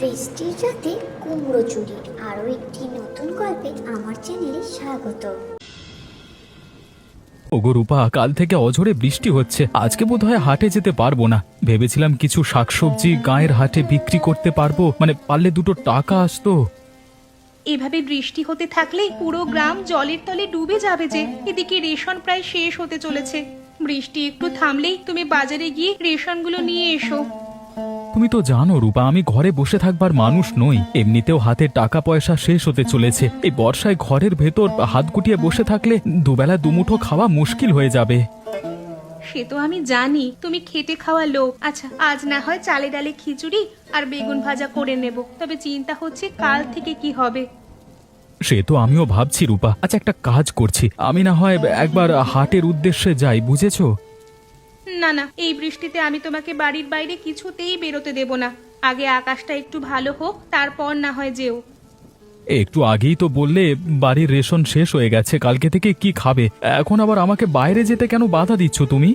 বৃষ্টির রাতে কুমড়ো চুরির আরও একটি নতুন গল্পে আমার চ্যানেলে স্বাগত। ওগো রূপা, কাল থেকে অঝোরে বৃষ্টি হচ্ছে। আজকে বোধহয় হাটে যেতে পারবো না। ভেবেছিলাম কিছু শাকসবজি গায়ের হাটে বিক্রি করতে পারবো, মানে পারলে দুটো টাকা আসতো। এভাবে বৃষ্টি হতে থাকলে পুরো গ্রাম জলের তলে ডুবে যাবে যে। এদিকে রেশন প্রায় শেষ হতে চলেছে। বৃষ্টি একটু থামলেই তুমি বাজারে গিয়ে রেশনগুলো নিয়ে এসো। তুমি তো জানো রূপা, আমি ঘরে বসে থাকবার মানুষ নই। এমনিতেও হাতে টাকা পয়সা শেষ হতে চলেছে। এই বর্ষায় ঘরের ভেতর হাত গুটিয়ে বসে থাকলে দুবেলা দুমুঠো খাওয়া মুশকিল হয়ে যাবে। সে তো আমি জানি তুমি খেটে খাওয়া লোক। আচ্ছা, আজ না হয় চালে ডালে খিচুড়ি আর বেগুন ভাজা করে নেব, তবে চিন্তা হচ্ছে কাল থেকে কি হবে। সে তো আমিও ভাবছি রূপা। আচ্ছা, একটা কাজ করছি, আমি না হয় একবার হাটের উদ্দেশ্যে যাই, বুঝেছো? না না, এই বৃষ্টিতে আমি তোমাকে বাড়ির বাইরে কিছুতেই বেরোতে দেব না। আগে আকাশটা একটু ভালো হোক, তারপর না হয় যেও। একটু আগেই তো বললে বাড়ির রেশন শেষ হয়ে গেছে, কালকে থেকে কি খাবে? এখন আবার আমাকে বাইরে যেতে কেন বাধা দিচ্ছ তুমি?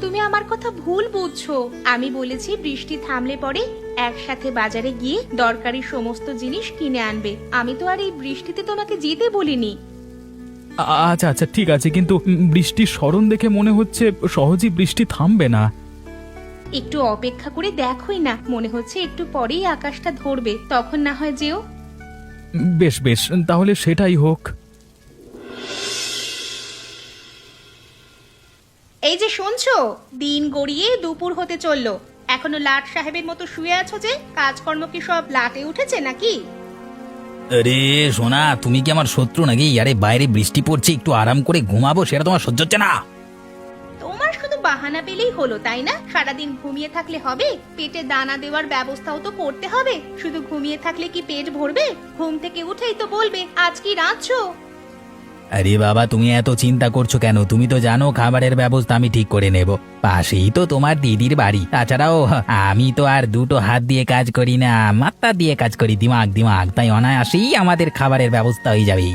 তুমি আমার কথা ভুল বুঝছো। আমি বলেছি বৃষ্টি থামলে পরে একসাথে বাজারে গিয়ে দরকারি সমস্ত জিনিস কিনে আনবে। আমি তো আর এই বৃষ্টিতে তোমাকে যেতে বলিনি। আচ্ছা আচ্ছা, ঠিক আছে, কিন্তু বৃষ্টির সরণ দেখে মনে হচ্ছে সহজেই বৃষ্টি থামবে না। একটু অপেক্ষা করে দেখোই না, মনে হচ্ছে একটু পরেই আকাশটা ধরবে, তখন না হয় যেও। বেশ বেশ, তাহলে সেটাই হোক। এই যে শুনছো, দিন গড়িয়ে দুপুর হতে চললো, এখনো লাট সাহেবের মতো শুয়ে আছো যে? কাজকর্ম কি সব লাটে উঠেছে নাকি? আরে সোনা, তুমি কি আমার শত্রু নাকি? আরে বাইরে বৃষ্টি পড়ছে, একটু আরাম করে ঘুমাবো, সেটা তোমার সহ্য হচ্ছে না? তোমার শুধু বাহানা পেলেই হলো, তাই না? সারাদিন ঘুমিয়ে থাকলে হবে? পেটে দানা দেওয়ার ব্যবস্থাও তো করতে হবে। শুধু ঘুমিয়ে থাকলে কি পেট ভরবে? ঘুম থেকে উঠেই তো বলবে আজ কি রাঁধছো। আরে বাবা, তুমি এত চিন্তা করছো কেন? তুমি তো জানো খাবারের ব্যবস্থা আমি ঠিক করে নেব। পাশেই তো তোমার দিদির বাড়ি। তাছাড়াও আমি তো আর দুটো হাত দিয়ে কাজ করি না, মাথা দিয়ে কাজ করি, দিমাগ দিমাগ। তাই অনায়াসেই আমাদের খাবারের ব্যবস্থা হয়ে যাবে।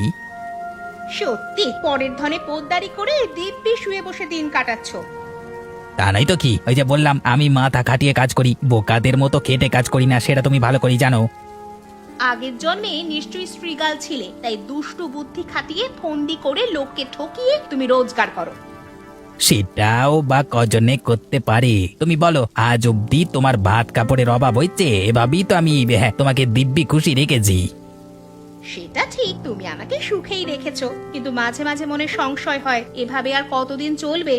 সত্যি পরের ধনে পোদ্দারি করে দিব্যি শুয়ে বসে দিন কাটাচ্ছ। তা নাই তো কি, ওই যে বললাম আমি মাথা খাটিয়ে কাজ করি, বোকাদের মতো খেটে কাজ করি না, সেটা তুমি ভালো করেই জানো। আগের জন্মে নিশ্চয়ই শ্রীগাল ছিলে, তাই দুষ্টু বুদ্ধি খাটিয়ে ফন্দি করে লোককে ঠকিয়ে তুমি রোজগার করো। সেটাও বা কজনে করতে পারে তুমি বলো? আজ অব্দি তোমার ভাত কাপড়ের অভাব হয়েছে? এভাবেই তো আমি তোমাকে দিব্যি খুশি রেখেছি। সেটা ঠিক, তুমি আমাকে সুখেই রেখেছো, কিন্তু মাঝে মাঝে মনে সংশয় হয়, এভাবে আর কতদিন চলবে?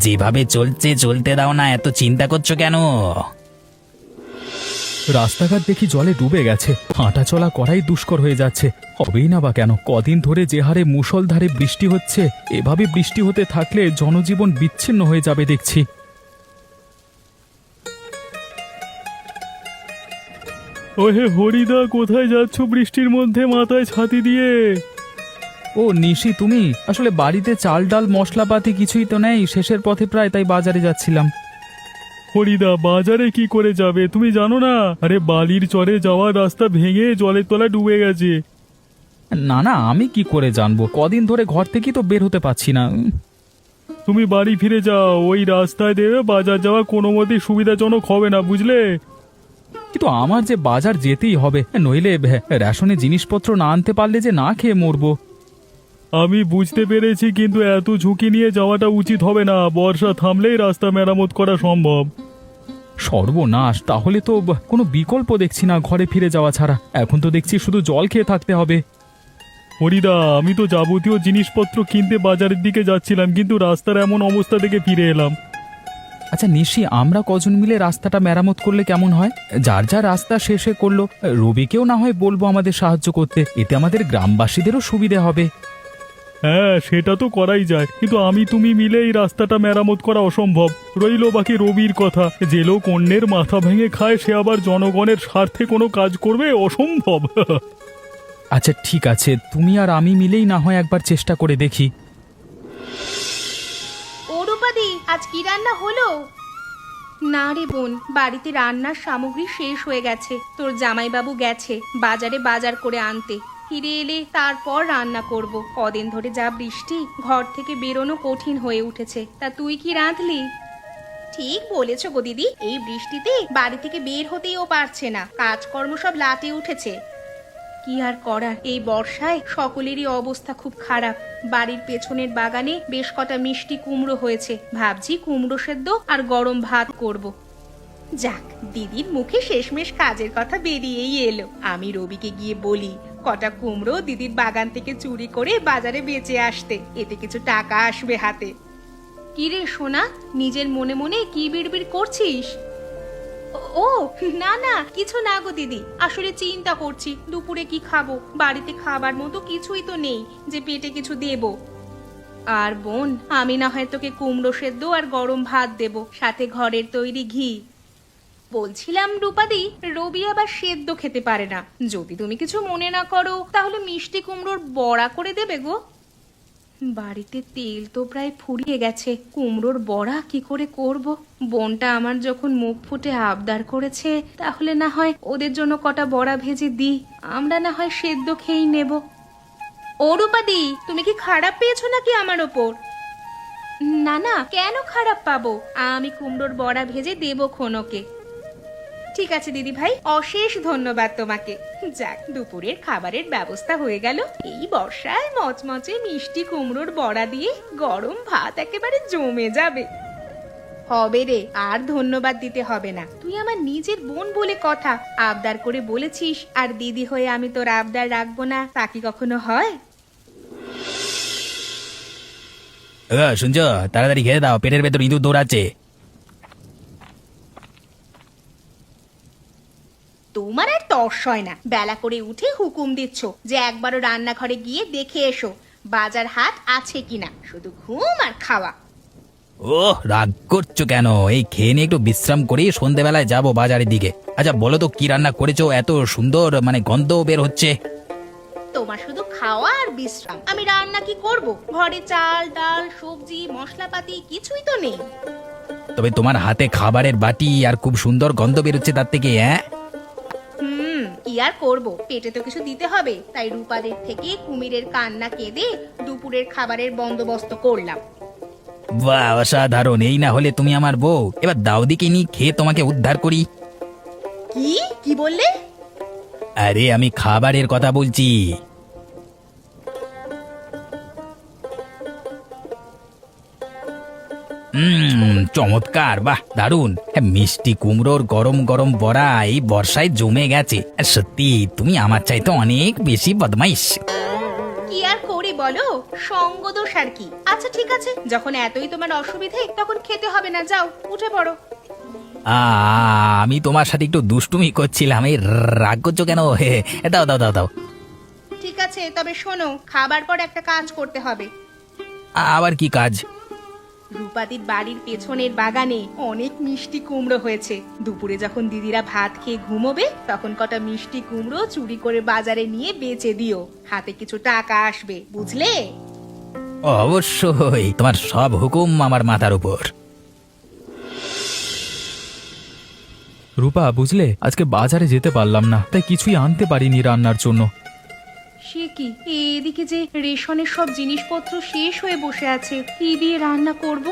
যেভাবে চলছে চলতে দাও না, এত চিন্তা করছো কেন? রাস্তাঘাট দেখি জলে ডুবে গেছে, হাঁটা চলা করাই দুষ্কর হয়ে যাচ্ছে। হবেই না বা কেন? কদিন ধরে যে হারে মুষলধারে বৃষ্টি হচ্ছে, এভাবে বৃষ্টি হতে থাকলে জনজীবন বিচ্ছিন্ন হয়ে যাবে দেখছি। ওহে হরিদা, কোথায় যাচ্ছ বৃষ্টির মধ্যে মাথায় ছাতি দিয়ে? ও নিশি, তুমি? আসলে বাড়িতে চাল ডাল মশলাপাতি কিছুই তো নেই, শেষের পথে প্রায়, তাই বাজারে যাচ্ছিলাম। হরিদা, বাজারে কি করে যাবে তুমি জানো না? আরে বালির চরে যাওয়ার রাস্তা ভেঙে জলের তলায় ডুবে গেছে। না না, আমি কি করে জানবো? কদিন ধরে ঘর থেকে তো বের হতে পারছি না। তুমি বাড়ি ফিরে যাও, ওই রাস্তায় দেবে বাজার যাওয়া কোনো মতেই সুবিধাজনক হবে না, বুঝলে? কিন্তু আমার যে বাজার যেতেই হবে, নইলে রেশনে জিনিসপত্র না আনতে পারলে যে না খেয়ে মরবো। আমি বুঝতে পেরেছি, কিন্তু এত ঝুঁকি নিয়ে যাওয়াটা উচিত হবে না। বর্ষা থামলেই রাস্তা মেরামত করা সম্ভব। সর্বনাশ, তাহলে তো কোনো বিকল্প দেখছি না ঘরে ফিরে যাওয়া ছাড়া। এখন তো দেখছি শুধু জল খেয়ে থাকতে হবে। হরিদা, আমি তো যাবতীয় জিনিসপত্র কিনতে বাজারের দিকে যাচ্ছিলাম, কিন্তু রাস্তার এমন অবস্থা দেখে ফিরে এলাম। আচ্ছা নিশি, আমরা কজন মিলে রাস্তাটা মেরামত করলে কেমন হয়? যার যা রাস্তা শেষে করলো, রবিকেও না হয় বলবো আমাদের সাহায্য করতে, এতে আমাদের গ্রামবাসীদেরও সুবিধে হবে। হ্যাঁ, সেটা তো করাই যায়, কিন্তু আমি তুমি মিলে এই রাস্তাটা মেরামত করা অসম্ভব। রইল বাকি রবির কথা। যে লোক অন্যের মাথা ভেঙে খায়, সে আবার জনগণের স্বার্থে কোনো কাজ করবে? অসম্ভব। আচ্ছা ঠিক আছে, তুমি আর আমি মিলেই না হয় একবার চেষ্টা করে দেখি। ও রূপাদি, আজ কি রান্না হলো? না রে বোন, বাড়িতে রান্নার সামগ্রী শেষ হয়ে গেছে। তোর জামাইবাবু গেছে বাজারে বাজার করে আনতে, ফিরে এলে তারপর রান্না করব। কদিন ধরে যা বৃষ্টি, ঘর থেকে বেরোনো কঠিন হয়ে উঠেছে। তা তুই কি রাঁধলি? ঠিক বলেছো গো দিদি, এই বৃষ্টিতে বাড়ি থেকে বের হতেই ও পারছে না, কাজকর্ম সব লাটে উঠেছে। কি আর করার, এই বর্ষায় সকলেরই অবস্থা খুব খারাপ। বাড়ির পেছনের বাগানে বেশ কটা মিষ্টি কুমড়ো হয়েছে, ভাবছি কুমড়ো সেদ্ধ আর গরম ভাত করব। যাক, দিদির মুখে শেষমেশ কাজের কথা বেরিয়েই এলো। আমি রবিকে গিয়ে বলি কটা কুমড়ো দিদির বাগান থেকে চুরি করে বাজারে বেচে আসতে, এতে কিছু টাকা আসবে হাতে। কি রে সোনা, নিজের মনে মনে কি বিড়বিড় করছিস? ও না না, কিছু না গো দিদি, আসলে চিন্তা করছি দুপুরে কি খাবো। বাড়িতে খাবার মতো কিছুই তো নেই যে পেটে কিছু দেব। আর বোন, আমি না হয় তোকে কুমড়ো সেদ্ধ আর গরম ভাত দেব, সাথে ঘরের তৈরি ঘি। বলছিলাম রূপাদি, রবি আবার সেদ্ধ খেতে পারে না, যদি তুমি কিছু মনে না করো তাহলে মিষ্টি কুমড়োর বড়া করে দেবে গো। বাড়িতে তেল তো প্রায় ফুরিয়ে গেছে, কুমড়োর বড়া কি করে করব? বোনটা আমার যখন মুখ ফুটে আবদার করেছে, তাহলে না হয় ওদের জন্য কটা বড়া ভেজে দিই, আমরা না হয় সেদ্ধ খেয়েই নেব। ও রূপাদি, তুমি কি খারাপ পেয়েছো নাকি আমার ওপর? না না, কেন খারাপ পাবো, আমি কুমড়োর বড়া ভেজে দেবো খোনকে। ঠিক আছে দিদি ভাই, অশেষ ধন্যবাদ তোমাকে। যাক, দুপুরের খাবারের ব্যবস্থা হয়ে গেল। এই বর্ষায় মচমচে মিষ্টি কুমড়োর বড়া দিয়ে গরম ভাত একেবারে জমে যাবে। হবে রে, আর ধন্যবাদ দিতে হবে না, তুই আমার নিজের বোন বলে কথা, আবদার করে বলেছিস, আর দিদি হয়ে আমি তোর আবদার রাখবো না, তা কি কখনো হয়? শুনছো, তাড়াতাড়ি খেয়ে দাও, পেটের ভেতর ইঁদুর দৌড়াচ্ছে। তোমার আর তর্স হয় না, বেলা করে উঠে হুকুম দিচ্ছ যে একবারও রান্নাঘরে গিয়ে দেখে এসো বাজার হাট আছে কিনা, শুধু ঘুম আর খাওয়া। ও রাগ করছো কেন? এই খেয়ে নিয়ে একটু বিশ্রাম করে সন্ধেবেলায় যাবো বাজারের দিকে। আচ্ছা বলো তো, কি রান্না করেছো? এত সুন্দর গন্ধ বের হচ্ছে। তোমার শুধু খাওয়া আর বিশ্রাম, আমি রান্না কি করব? ঘরে চাল ডাল সবজি মশলাপাতি কিছুই তো নেই। তবে তোমার হাতে খাবারের বাটি আর খুব সুন্দর গন্ধ বেরোচ্ছে তার থেকে। হ্যাঁ, কি আর করব, পেটে তো কিছু দিতে হবে, তাই রূপাদের থেকে কুমিরের কান্না কেঁদে দুপুরের খাবারের বন্দোবস্ত করলাম। বাহ, অসাধারণ! এই না হলে তুমি আমার বউ। এবার দাউদিকে নিয়ে খেয়ে তোমাকে উদ্ধার করি। কি কি বললে? আরে আমি খাবারের কথা বলছি। চমৎকার, বাহ দারুণ! মিষ্টি কুমড়োর গরম গরম বড়া এই বর্ষায় জমে গেছে। সত্যি তুমি আমার চাইতে অনেক বেশি বদমাইশ। কি আর করি বলো, সঙ্গ দোষ আর কি। আচ্ছা ঠিক আছে, যখন এতই তোমার অসুবিধে তখন খেতে হবে না, যাও উঠে পড়ো। আমি তোমার সাথে একটু দুষ্টুমি করছিলাম, এই রাগ করছো কেন? দাও দাও দাও দাও। ঠিক আছে, তবে শোনো, খাবার পর একটা কাজ করতে হবে। আবার কি কাজ? রূপাদির বাড়ির পেছনের বাগানে অনেক মিষ্টি কুমড়ো হয়েছে, দুপুরে যখন দিদিরা ভাত খেয়ে ঘুমোবে তখন কটা মিষ্টি কুমড়ো চুরি করে বাজারে নিয়ে বেচে দিও, হাতে কিছু টাকা আসবে, বুঝলে? অবশ্যই, তোমার সব হুকুম আমার মাথার উপর। রূপা, বুঝলে আজকে বাজারে যেতে পারলাম না, তাই কিছুই আনতে পারিনি রান্নার জন্য। সে কি, এদিকে যে রেশনের সব জিনিসপত্র শেষ হয়ে বসে আছে, কি দিয়ে রান্না করব?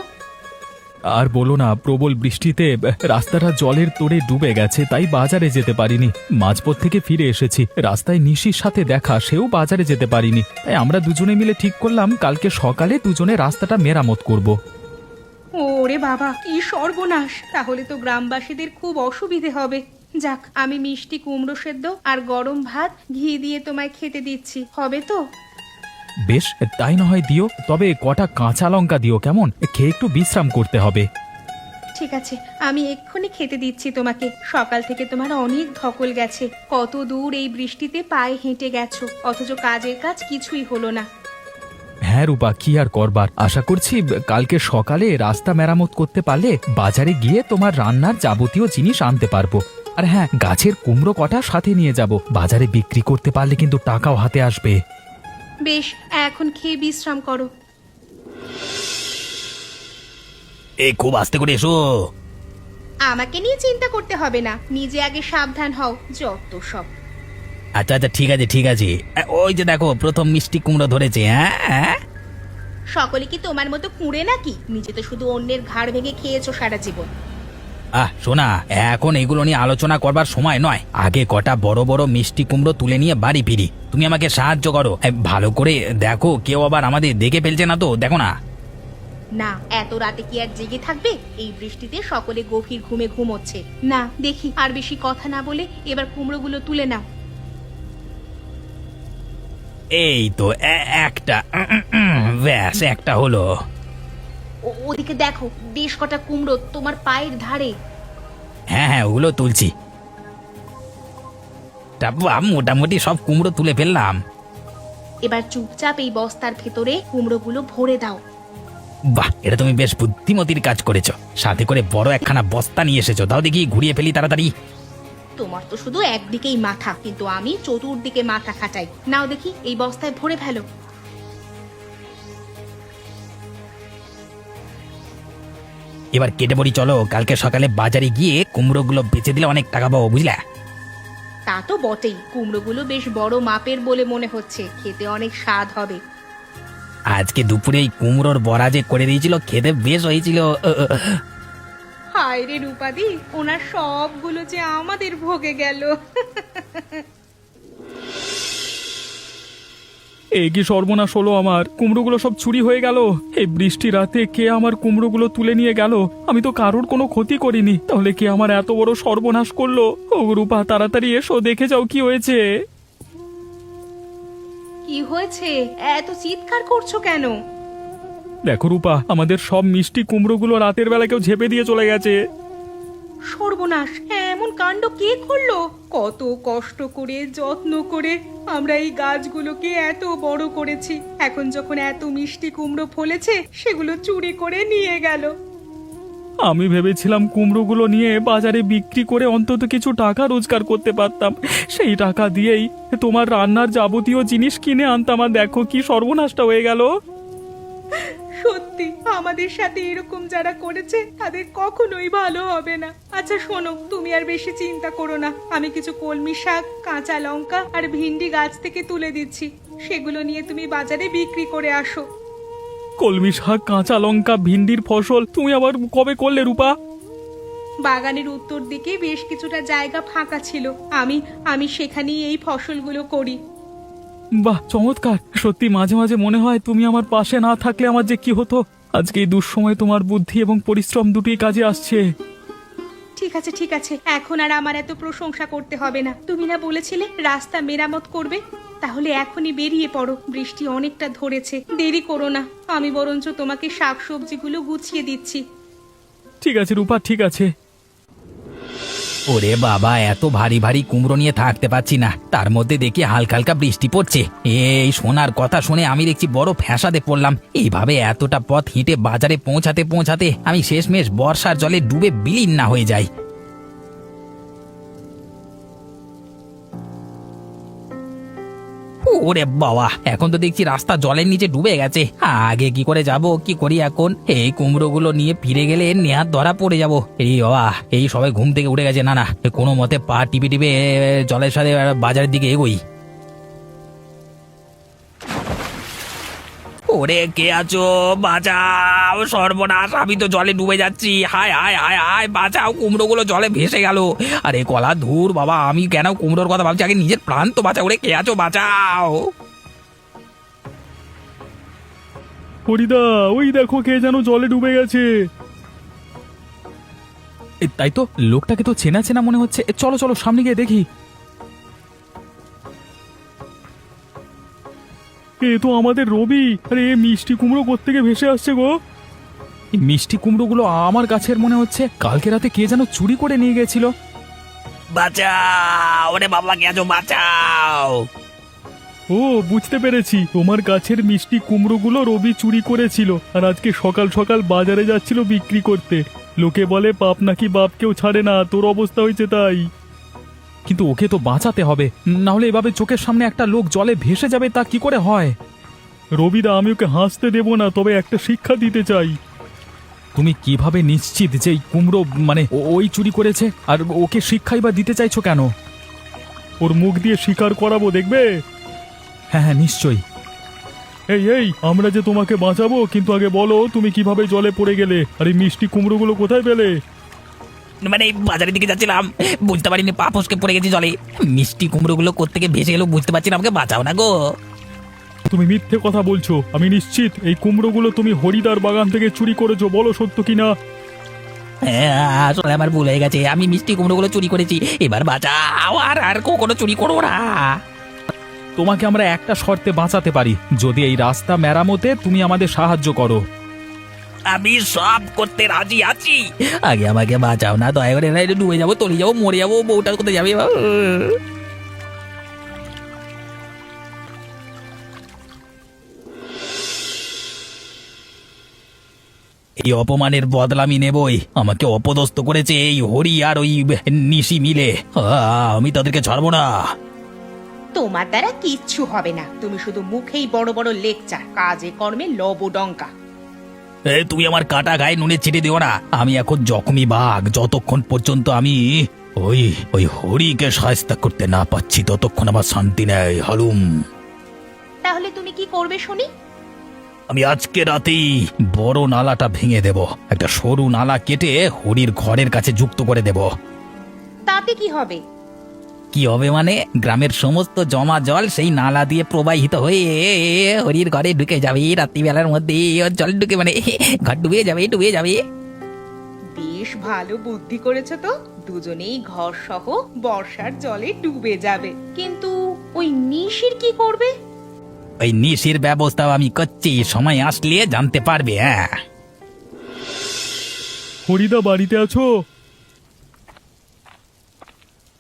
আর বলো না, প্রবল বৃষ্টিতে রাস্তাটা জলের তোড়ে ডুবে গেছে, তাই বাজারে যেতে পারিনি। মাঝপথ থেকে ফিরে এসেছি, রাস্তায় নিশির সাথে দেখা, সেও বাজারে যেতে পারিনি। তাই আমরা দুজনে মিলে ঠিক করলাম কালকে সকালে দুজনে রাস্তাটা মেরামত করব। ওরে বাবা, কি সর্বনাশ! তাহলে তো গ্রামবাসীদের খুব অসুবিধে হবে। যাক, আমি মিষ্টি কুমড়ো সেদ্ধ আর গরম ভাত ঘি দিয়ে তোমায় খেতে দিচ্ছি, হবে তো? বেশ, তাই না হয় দিও, তবে কটা কাঁচা লঙ্কা দিও, কেমন? খেয়ে একটু বিশ্রাম করতে হবে। ঠিক আছে, আমি এক্ষুনি খেতে দিচ্ছি তোমাকে। সকাল থেকে তোমার অনেক ধকল গেছে, কত দূর এই বৃষ্টিতে পায়ে হেঁটে গেছো, অথচ কাজের কাজ কিছুই হলো না। হ্যাঁ রূপা, কি আর করবার, আশা করছি কালকে সকালে রাস্তা মেরামত করতে পারলে বাজারে গিয়ে তোমার রান্নার যাবতীয় জিনিস আনতে পারবো। আর হ্যাঁ, গাছের কুমড়ো কটা সাথে নিয়ে যাব, বাজারে বিক্রি করতে পারলে কিন্তু টাকাও হাতে আসবে। বেশ, এখন খেয়ে বিশ্রাম করো। খুব আস্তে করে এসো। আমাকে নিয়ে চিন্তা করতে হবে না, নিজে আগে সাবধান হও, যত সব। আচ্ছা আচ্ছা, ঠিক আছে ঠিক আছে। ওই যে দেখো, প্রথম মিষ্টি কুমড়ো ধরেছে। হ্যাঁ, সকলে কি তোমার মতো কুঁড়ে নাকি? নিজে তো শুধু অন্যের ঘাড় ভেঙে খেয়েছো সারা জীবন। শোনা, এখন এগুলো নিয়ে আলোচনা করবার সময় নয়। আগে কটা বড় বড় মিষ্টি কুমড়ো তুলে নিয়ে বাড়ি ফিরি। তুমি আমাকে সাহায্য করো, ভালো করে দেখো কেউ আবার আমাদের দেখে ফেলছে না তো, দেখো না। না, এত রাতে কি আর জেগে থাকবে? এই বৃষ্টিতে সকলে গভীর ঘুমে ঘুমোচ্ছে। না দেখি, আর বেশি কথা না বলে এবার কুমড়োগুলো তুলে নাও। এই তো একটা, ব্যাস একটা হলো। ওদিকে দেখো, বেশ কটা কুমড়ো তোমার পায়ের ধারে। হ্যাঁ হ্যাঁ, ওগুলো তুলছি। মোটামুটি সব কুমড়ো তুলে ফেললাম। এবার চুপচাপ এই বস্তার ভেতরে কুমড়োগুলো ভরে দাও। বাহ, এটা তুমি বেশ বুদ্ধিমতির কাজ করেছো। সাথে করে বড় একখানা বস্তা নিয়ে এসেছো। তাও দেখি ঘুরিয়ে ফেলি তাড়াতাড়ি। তোমার তো শুধু একদিকেই মাথা, কিন্তু আমি চতুর্দিকে মাথা খাটাই। নাও দেখি, এই বস্তায় ভরে ফেলো। এবার কেটে পড়ি, চলো। কালকে সকালে বাজারে গিয়ে কুমড়োগুলো বেচে দিলে অনেক টাকা পাবো, বুঝলে? তা তো বটেই, কুমড়োগুলো বেশ বড় মাপের বলে মনে হচ্ছে, খেতে অনেক স্বাদ হবে। আজকে দুপুরে এই কুমড়োর বড়া যে করে দিয়েছিল, খেতে বেশ হয়েছিল। হায় রে রূপাদি, ওনার সবগুলো যে আমাদের ভোগে গেল। এই কি সর্বনাশ হলো আমার! কুমড়োগুলো সব চুরি হয়ে গেল। এই বৃষ্টি রাতে কে আমার কুমড়োগুলো তুলে নিয়ে গেল? আমি তো কারোর কোনো ক্ষতি করিনি, তাহলে কে আমার এত বড় সর্বনাশ করলো? ও রূপা, তাড়াতাড়ি এসো, দেখে যাও কি হয়েছে। কি হয়েছে? এত চিৎকার করছো কেন? দেখো রূপা, আমাদের সব মিষ্টি কুমড়োগুলো রাতের বেলা কেউ ঝেপে দিয়ে চলে গেছে। সর্বনাশ! এমন কাণ্ড কে করলো? কত কষ্ট করে যত্ন করে আমরা এই গাছগুলোকে এত বড় করেছি, এখন যখন এত মিষ্টি কুমড়ো ফলেছে সেগুলো চুরি করে নিয়ে গেল। আমি ভেবেছিলাম কুমড়োগুলো নিয়ে বাজারে বিক্রি করে অন্তত কিছু টাকা রোজগার করতে পারতাম। সেই টাকা দিয়েই তোমার রান্নার যাবতীয় জিনিস কিনে আনতাম, আর দেখো কি সর্বনাশটা হয়ে গেল। সত্যি, আমাদের সাথে এরকম যারা করেছে তাদের কখনোই ভালো হবে না। আচ্ছা শোনো, তুমি আর বেশি চিন্তা করো না। আমি কিছু কলমি শাক, কাঁচা লঙ্কা আর ভিন্ডি গাছ থেকে তুলে দিচ্ছি, সেগুলো নিয়ে তুমি বাজারে বিক্রি করে আসো। কলমি শাক, কাঁচা লঙ্কা, ভিন্ডির ফসল তুমি আবার কবে করলে রূপা? বাগানের উত্তর দিকে বেশ কিছুটা জায়গা ফাঁকা ছিল, আমি সেখানেই এই ফসলগুলো করি। বাহ, চমৎকার! সত্যি মাঝে মাঝে মনে হয় তুমি আমার পাশে না থাকলে আমার যে কি হতো। আজকে এই দুঃসময়ে তোমার বুদ্ধি এবং পরিশ্রম দুটি কাজে আসছে। ঠিক আছে ঠিক আছে, এখন আর আমার এত প্রশংসা করতে হবে না। তুমি না বলেছিলে রাস্তা মেরামত করবে? তাহলে এখনই বেরিয়ে পড়ো, বৃষ্টি অনেকটা ধরেছে। দেরি করো না, আমি বরঞ্চ তোমাকে শাকসবজিগুলো গুছিয়ে দিচ্ছি। ঠিক আছে রূপা, ঠিক আছে। ওরে বাবা, এত ভারী ভারী কুমড়ো নিয়ে থাকতে পারছি না, তার মধ্যে দেখি হালকা হালকা বৃষ্টি পড়ছে। এই শোনার কথা শুনে আমি দেখছি বড় ফ্যাসাদে পড়লাম। এইভাবে এতটা পথ হেঁটে বাজারে পৌঁছাতে পৌঁছাতে আমি শেষমেশ বর্ষার জলে ডুবে বিলীন না হয়ে যাই। ওরে বাবা, এখন তো দেখছি রাস্তা জলের নিচে ডুবে গেছে। আগে কি করে যাব, কি করি এখন? এই কুমড়োগুলো নিয়ে ফিরে গেলে নেহাত ধরা পড়ে যাব। এই বাবা, এই সবাই ঘুম থেকে উঠে গেছে। না কোনো মতে পা টিপে টিপে জলের সাথে বাজারের দিকে এগোই। ওরে কে আছো, বাঁচাও! সর্বনাশ, আমি তো জলে ডুবে যাচ্ছি। হায় হায় হায় হায়, বাঁচাও! কুমড়োগুলো জলে ভেসে গেল। আরে কলা ধুর বাবা, আমি কেন কুমড়োর কথা ভাবছি? আগে নিজের প্রাণ তো বাঁচাও। ওরে কে আছো, বাঁচাও! হরিদা, ওই দেখো কে যেন জলে ডুবে গেছে। তাই তো, লোকটাকে তো চেনা চেনা মনে হচ্ছে। চলো চলো, সামনে গিয়ে দেখি। এ তো আমাদের রবি। আরে এ মিষ্টি কুমড়ো কোত্থেকে ভেসে আসছে গো? এই মিষ্টি কুমড়োগুলো আমার গাছের মনে হচ্ছে। কালকে রাতে কে যেন চুরি করে নিয়ে গেছিল। বাঁচাও! ওরে বাবা, কে আছো, বাঁচাও! ও, বুঝতে পেরেছি, তোমার গাছের মিষ্টি কুমড়োগুলো রবি চুরি করেছিল, আর আজকে সকাল সকাল বাজারে যাচ্ছিল বিক্রি করতে। লোকে বলে বাপ নাকি বাপকেও ছাড়ে না, তোর অবস্থা হয়েছে তাই। কিন্তু ওকে তো বাঁচাতে হবে, না হলে এভাবে চোখের সামনে একটা লোক জলে ভেসে যাবে, তা কি করে হয়? রবিদা, আমি ওকে হাসতে দেব না, তবে একটা শিক্ষা দিতে চাই। তুমি কিভাবে নিশ্চিত যে এই কুমড়ো মানে ওই চুরি করেছে, আর ওকে শিক্ষাই বা দিতে চাইছো কেন? ওর মুখ দিয়ে স্বীকার করাবো, দেখবে। হ্যাঁ হ্যাঁ, নিশ্চয়ই। এই এই আমরা যে তোমাকে বাঁচাবো, কিন্তু আগে বলো তুমি কিভাবে জলে পড়ে গেলে, আর এই মিষ্টি কুমড়োগুলো কোথায় পেলে? মানে বাজারের দিকে যাচ্ছিলাম, বুঝতে পারিনি পা ফসকে পড়ে গেছি জলে। মিষ্টি কুমড়োগুলো কোত্থেকে ভেসে গেল বুঝতে পারছি না, আমাকে বাঁচাও না গো। তুমি মিথ্যে কথা বলছো, আমি নিশ্চিত এই কুমড়োগুলো তুমি হরিদার বাগান থেকে চুরি করেছো, বলো সত্য কিনা? হ্যাঁ, আসলে আমার ভুল হয়ে গেছে, আমি মিষ্টি কুমড়োগুলো চুরি করেছি, এবার বাঁচাও, আর আর কখনো চুরি করবো না। তোমাকে আমরা একটা শর্তে বাঁচাতে পারি, যদি এই রাস্তা মেরামতে তুমি আমাদের সাহায্য করো। আমি সব করতে রাজি আছি, আগে আমাকে বাঁচাও না, দয়া করে, না ডুবে যাবো, তলিয়ে যাবো, মরে যাবো, বউটা কোথায় যাবে? এই অপমানের বদলা আমি নেবই। আমাকে অপদস্থ করেছে এই হরি আর ওই নিশি মিলে, আমি তাদেরকে ছাড়বো না। তোমার দ্বারা কিচ্ছু হবে না, তুমি শুধু মুখেই বড় বড় লেকচার, কাজে কর্মে লবডঙ্কা। তুমি আমার কাটা গায়ে নুনে ছিটে দিও না, আমি এখন জখমি বাঘ, যতক্ষণ পর্যন্ত আমি ওই ওই হরিকে শায়েস্তা করতে না পাচ্ছি ততক্ষণ আমার শান্তি নেই। হালুম, তাহলে তুমি কি করবে শুনি? আমি আজকে রাতেই বড় নালাটা ভেঙে দেব, একটা সরু নালা কেটে হরির ঘরের কাছে যুক্ত করে দেব। তাতে কি হবে? কি হবে মানে, গ্রামের সমস্ত জমা জল সেই নালা দিয়ে প্রবাহিত হয়ে হরির ঘরে ঢুকে যাবে, রাত্রিবেলার মধ্যে ওর জল ঢুকে মানে ঘর ডুবে যাবে, ডুবে যাবে। বেশ ভালো বুদ্ধি করেছো তো, দুজনেই ঘর সহ বর্ষার জলে ডুবে যাবে। কিন্তু ওই নিশির কি করবে? ওই নিশির ব্যবস্থাও আমি করছি, সময় আসলে জানতে পারবে। হ্যাঁ, হরিদা বাড়িতে আছো?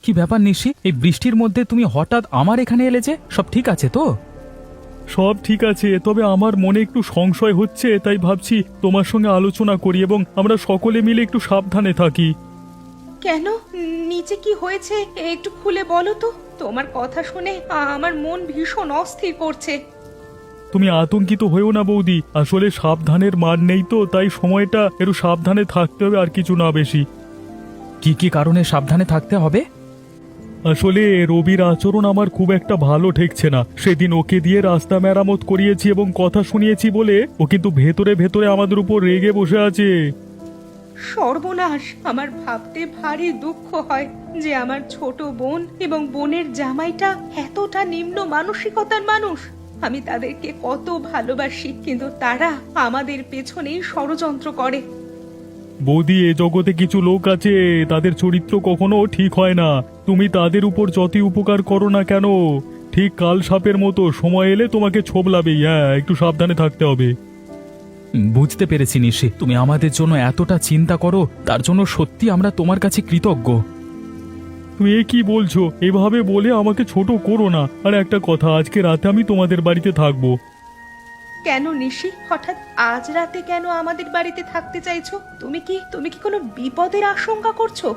কি ব্যাপার নিশি, এই বৃষ্টির মধ্যে তুমি হঠাৎ আমার এখানে এলে যে? সব ঠিক আছে তো? সব ঠিক আছে, তবে আমার মনে একটু সংশয় হচ্ছে, তাই ভাবছি তোমার সঙ্গে আলোচনা করি এবং আমরা সকলে মিলে একটু সাবধানে থাকি। কেন, নিচে কি হয়েছে একটু খুলে বলো তো। তোমার কথা শুনে আমার মন ভীষণ অস্থির করছে। তুমি আতঙ্কিত হয়েও না বৌদি, আসলে সাবধানের মার নেই তো, তাই সময়টা একটু সাবধানে থাকতে হবে, আর কিছু না বেশি। কি কি কারণে সাবধানে থাকতে হবে? আসলে রবির আচরণ আমার খুব একটা ভালো ঠেকছে না। সেদিন ওকে দিয়ে রাস্তা মেরামত করিয়েছি এবং কথা শুনিয়েছি বলে ও কিন্তু ভেতরে ভেতরে আমাদের উপর রেগে বসে আছে। সর্বনাশ, আমার ভাবতে ভারী দুঃখ হয় যে আমার ছোট বোন এবং বোনের জামাইটা এতটা নিম্ন মানসিকতার মানুষ। আমি তাদেরকে কত ভালোবাসি, কিন্তু তারা আমাদের পেছনেই ষড়যন্ত্র করে। বৌদি, এ জগতে কিছু লোক আছে, তাদের চরিত্র কখনো ঠিক হয় না। তুমি তাদের উপর যতই উপকার করো না কেন, ঠিক কাল সাপের মতো সময় এলে তোমাকে ছোবলাবেই। হ্যাঁ, একটু সাবধানে থাকতে হবে। বুঝতে পেরেছি নিশি, তুমি আমাদের জন্য এতটা চিন্তা করো, তার জন্য সত্যি আমরা তোমার কাছে কৃতজ্ঞ। তুমি এ কি বলছো? এভাবে বলে আমাকে ছোট করো না। আর একটা কথা, আজকে রাতে আমি তোমাদের বাড়িতে থাকবো। কেন নিশি, হঠাৎ আজ রাতে কেন আমাদের বাড়িতে থাকতে চাইছো? তুমি কি কোনো বিপদের আশঙ্কা করছো?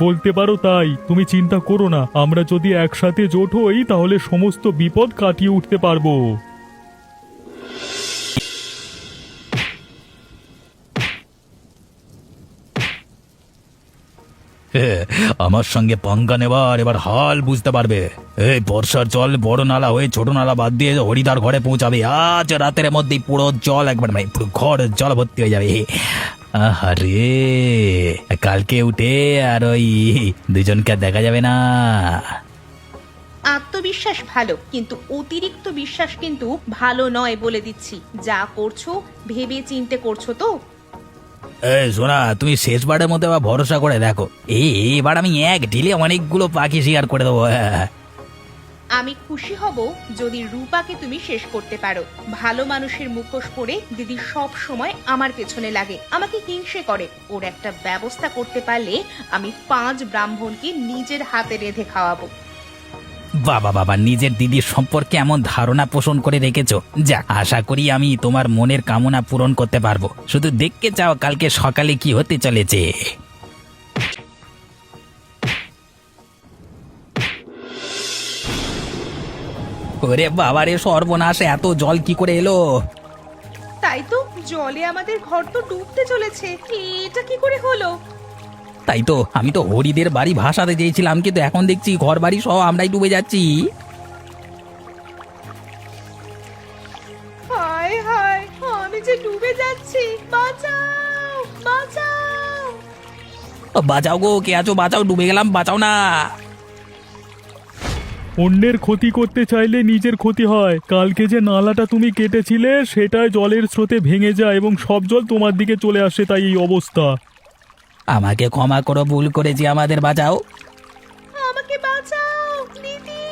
বলতে পারো তাই। তুমি চিন্তা করো না, আমরা যদি একসাথে জোট হই তাহলে সমস্ত বিপদ কাটিয়ে উঠতে পারবো। আমার সঙ্গে পঙ্গা নেবার এবার হাল বুঝতে পারবে। এই বর্ষার জল বড় নালা হয়ে ছোট নালা বাদ দিয়ে হরিদার ঘরে পৌঁছাবে। আজ রাতের মধ্যেই পুরো জল একবার মানে পুরো ঘর জল ভর্তি হয়ে যাবে। আরে কালকে উঠে আর ওই দুজনকে দেখা যাবে না। আত্মবিশ্বাস ভালো, কিন্তু অতিরিক্ত বিশ্বাস কিন্তু ভালো নয়, বলে দিচ্ছি। যা করছো ভেবে চিন্তে করছো তো? এই শোনা, তুমি শেষবারের মধ্যে আবার ভরসা করে দেখো, এবার আমি এক ঢিলে অনেকগুলো পাখি শিকার করে দেবো। আমি খুশি হব যদি রূপাকে তুমি শেষ করতে পারো। ভালো মানুষের মুখোশ পরে দিদি সব সময় আমার পেছনে লাগে, আমাকে হিংসে করে। ওর একটা ব্যবস্থা করতে পারলে আমি 5 ব্রাহ্মণকে নিজের হাতে রেঁধে খাওয়াবো। বাবা বাবা, নিজের দিদির সম্পর্কে এমন ধারণা পোষণ করে রেখেছো। যা, আশা করি আমি তোমার মনের কামনা পূরণ করতে পারবো। শুধু দেখতে চাও কালকে সকালে কি হতে চলেছে। ওরে বাবারে সর্বনাশ, এত জল কি করে এলো? তাই তো, জলে আমাদের ঘর তো ডুবতে চলেছে। এটা কি করে হলো? তাই তো, আমি তো হরিদের বাড়ি ভাসাতে চেয়েছিলাম, কিন্তু এখন দেখছি ঘর বাড়ি সহ আমরাই ডুবে যাচ্ছি। বাঁচাও গো, কে আছো, বাঁচাও, ডুবে গেলাম, বাঁচাও না। অন্যের ক্ষতি করতে চাইলে নিজের ক্ষতি হয়। কালকে যে নালাটা তুমি কেটেছিলে সেটাই জলের স্রোতে ভেঙে যায় এবং সব জল তোমার দিকে চলে আসে, তাই এই অবস্থা। আমাকে ক্ষমা করো, ভুল করেছি, আমাদের বাঁচাও। আমাকে বাঁচাও দিদি,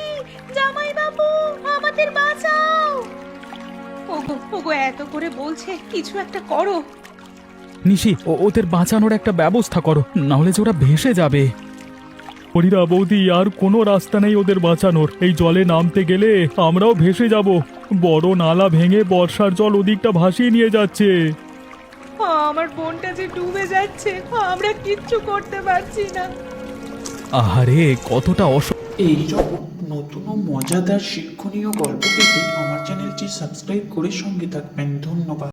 জামাই বাবু, আমাদের বাঁচাও। ওগো ওগো, এত করে বলছে, কিছু একটা করো। নিশি ওদের বাঁচানোর একটা ব্যবস্থা করো, না হলে যে ওরা ভেসে যাবে। হরিদা বৌদি, আর কোনো রাস্তা নেই ওদের বাঁচানোর। এই জলে নামতে গেলে আমরাও ভেসে যাব। বড় নালা ভেঙে বর্ষার জল ওদিকটা ভাসিয়ে নিয়ে যাচ্ছে। আমার বোনটা যে ডুবে যাচ্ছে, আমরা কিচ্ছু করতে পারছি না। আহারে কতটা এই রকম নতুন ও মজাদার শিক্ষণীয় গল্প পেতে আমার চ্যানেলটি সাবস্ক্রাইব করে সঙ্গে থাকবেন। ধন্যবাদ।